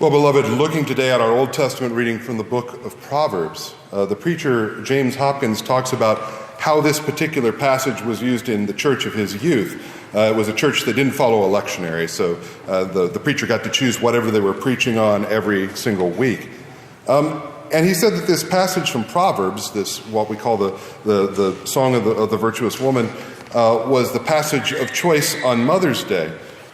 Well, beloved, looking today at our Old Testament reading from the book of Proverbs, the preacher James Hopkins talks about how this particular passage was used in the church of his youth. It was a church that didn't follow a lectionary, so the preacher got to choose whatever they were preaching on every single week. And he said that this passage from Proverbs, this what we call the Song of the Virtuous Woman, was the passage of choice on Mother's Day.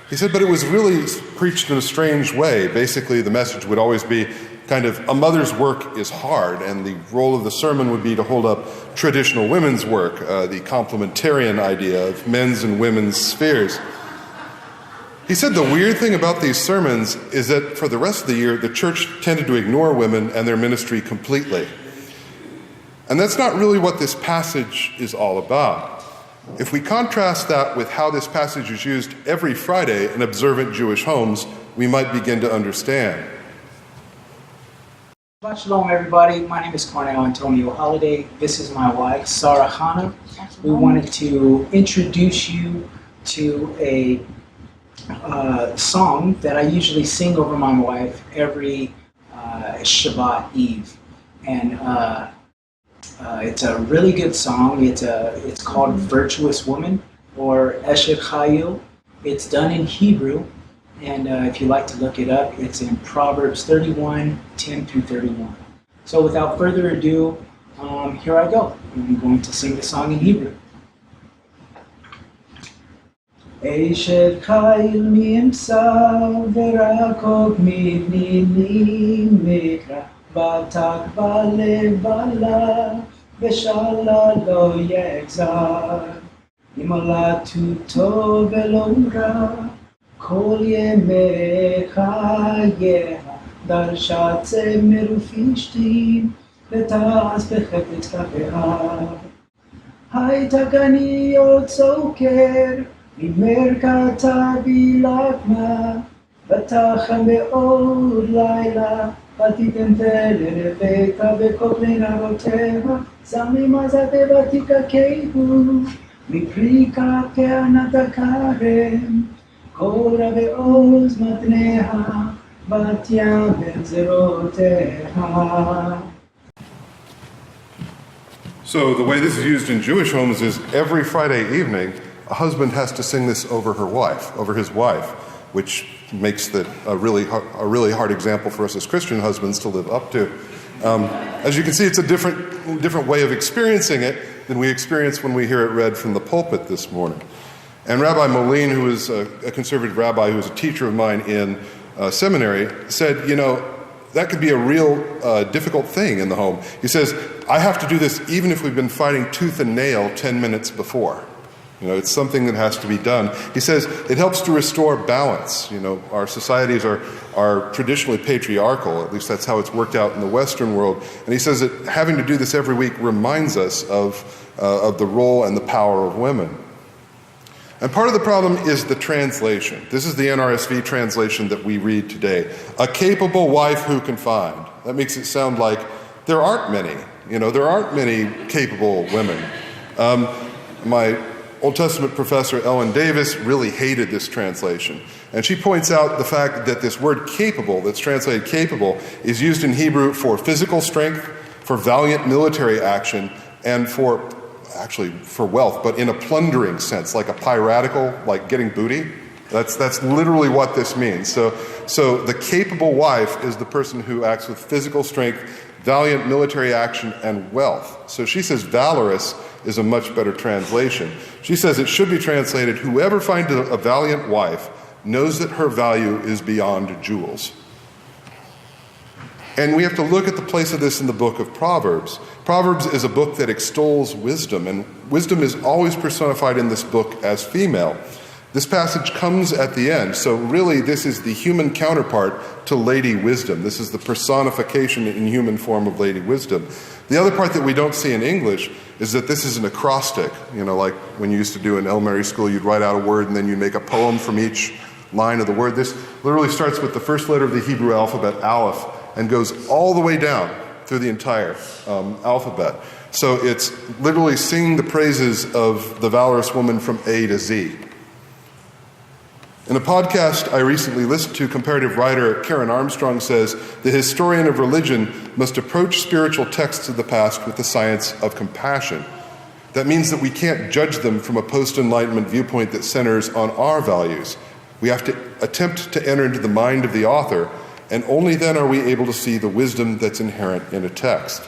He said, but it was really preached in a strange way. Basically, the message would always be kind of, a mother's work is hard, and the role of the sermon would be to hold up traditional women's work, the complementarian idea of men's and women's spheres. He said the weird thing about these sermons is that for the rest of the year, the church tended to ignore women and their ministry completely. And that's not really what this passage is all about. If we contrast that with how this passage is used every Friday in observant Jewish homes, we might begin to understand. Shalom, everybody. My name is Cornell Antonio Holiday. This is my wife, Sarah Hanna. We wanted to introduce you to a song that I usually sing over my wife every Shabbat Eve. And it's a really good song. It's called Virtuous Woman, or Eshet Chayil. It's done in Hebrew, and if you like to look it up, it's in Proverbs 31, 10 through 31. So without further ado, here I go. I'm going to sing the song in Hebrew. Eshet Chayil mi'imsav verakok midninim mikra Batak balev bala Veshala lo yegzar Imolatu tov velo ra Kol yemei chayeha Darshatze merufishtim V'ta'as b'chefetz kapeha Hayta gani yotzoker Mimerkata bilakna V'tacham be'od laila ותיתן לרבקה בכל נערותיה, שמים עזתה ותקקהו, מפרי כענת הכרם, קורה בעוז מתניה, בתיה בזרועותיה. So the way this is used in Jewish homes is every Friday evening, a husband has to sing this over his wife, which makes that a really hard example for us as Christian husbands to live up to. As you can see, it's a different way of experiencing it than we experience when we hear it read from the pulpit this morning. And Rabbi Moline, who is a conservative rabbi who was a teacher of mine in seminary, said, that could be a real difficult thing in the home. He says, I have to do this even if we've been fighting tooth and nail 10 minutes before. It's something that has to be done. He says it helps to restore balance. Our societies are traditionally patriarchal. At least that's how it's worked out in the Western world. And he says that having to do this every week reminds us of the role and the power of women. And part of the problem is the translation. This is the NRSV translation that we read today. A capable wife who can find. That makes it sound like there aren't many. There aren't many capable women. My Old Testament professor Ellen Davis really hated this translation. And she points out the fact that this word capable, that's translated capable, is used in Hebrew for physical strength, for valiant military action, and for wealth, but in a plundering sense, like a piratical, like getting booty. That's literally what this means. So the capable wife is the person who acts with physical strength, valiant military action, and wealth. So she says valorous is a much better translation. She says it should be translated, whoever finds a valiant wife knows that her value is beyond jewels. And we have to look at the place of this in the book of Proverbs. Proverbs is a book that extols wisdom, and wisdom is always personified in this book as female. This passage comes at the end, so really this is the human counterpart to Lady Wisdom. This is the personification in human form of Lady Wisdom. The other part that we don't see in English is that this is an acrostic. Like when you used to do in elementary school, you'd write out a word and then you'd make a poem from each line of the word. This literally starts with the first letter of the Hebrew alphabet, Aleph, and goes all the way down through the entire alphabet. So it's literally singing the praises of the valorous woman from A to Z. In a podcast I recently listened to, comparative writer Karen Armstrong says the historian of religion must approach spiritual texts of the past with the science of compassion. That means that we can't judge them from a post-Enlightenment viewpoint that centers on our values. We have to attempt to enter into the mind of the author, and only then are we able to see the wisdom that's inherent in a text.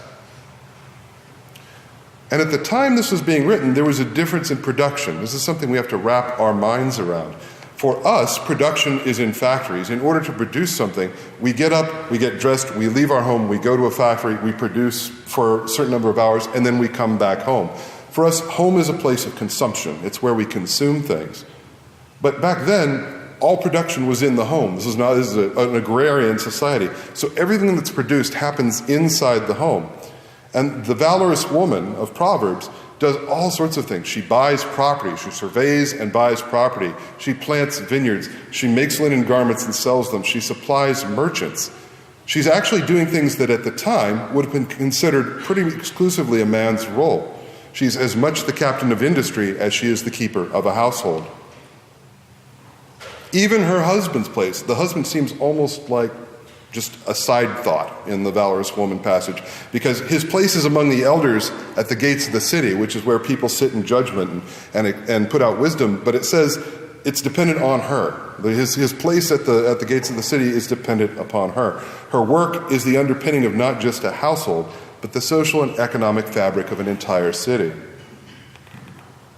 And at the time this was being written, there was a difference in production. This is something we have to wrap our minds around. For us, production is in factories. In order to produce something, we get up, we get dressed, we leave our home, we go to a factory, we produce for a certain number of hours, and then we come back home. For us, home is a place of consumption. It's where we consume things. But back then, all production was in the home. This is an agrarian society. So everything that's produced happens inside the home. And the valorous woman of Proverbs does all sorts of things. She buys property. She surveys and buys property. She plants vineyards. She makes linen garments and sells them. She supplies merchants. She's actually doing things that at the time would have been considered pretty exclusively a man's role. She's as much the captain of industry as she is the keeper of a household. Even her husband's place, the husband seems almost like just a side thought in the valorous woman passage, because his place is among the elders at the gates of the city, which is where people sit in judgment and put out wisdom, but it says it's dependent on her. His place at the gates of the city is dependent upon her. Her work is the underpinning of not just a household, but the social and economic fabric of an entire city.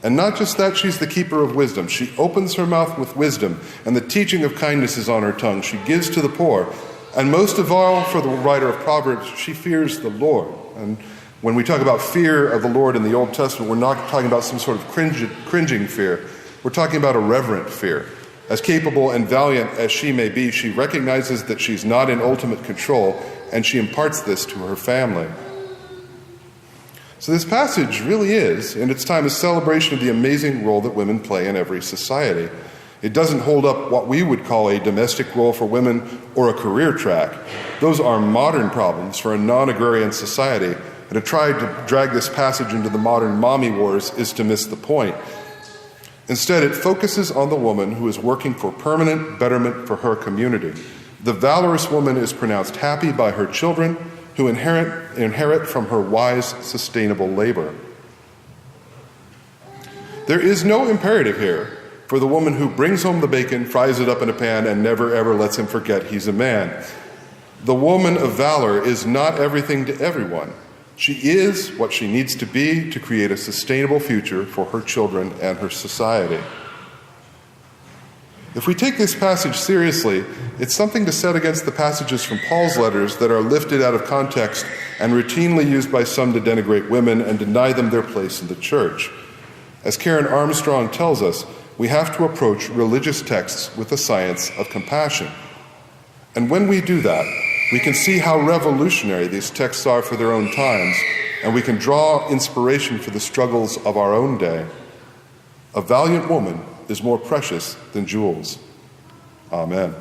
And not just that, she's the keeper of wisdom. She opens her mouth with wisdom, and the teaching of kindness is on her tongue. She gives to the poor. And most of all, for the writer of Proverbs, she fears the Lord. And when we talk about fear of the Lord in the Old Testament, we're not talking about some sort of cringing fear. We're talking about a reverent fear. As capable and valiant as she may be, she recognizes that she's not in ultimate control, and she imparts this to her family. So this passage really is, in its time, a celebration of the amazing role that women play in every society. It doesn't hold up what we would call a domestic role for women or a career track. Those are modern problems for a non-agrarian society, and to try to drag this passage into the modern mommy wars is to miss the point. Instead, it focuses on the woman who is working for permanent betterment for her community. The valorous woman is pronounced happy by her children, who inherit from her wise, sustainable labor. There is no imperative here for the woman who brings home the bacon, fries it up in a pan, and never ever lets him forget he's a man. The woman of valor is not everything to everyone. She is what she needs to be to create a sustainable future for her children and her society. If we take this passage seriously, it's something to set against the passages from Paul's letters that are lifted out of context and routinely used by some to denigrate women and deny them their place in the church. As Karen Armstrong tells us, we have to approach religious texts with the science of compassion. And when we do that, we can see how revolutionary these texts are for their own times, and we can draw inspiration for the struggles of our own day. A valiant woman is more precious than jewels. Amen.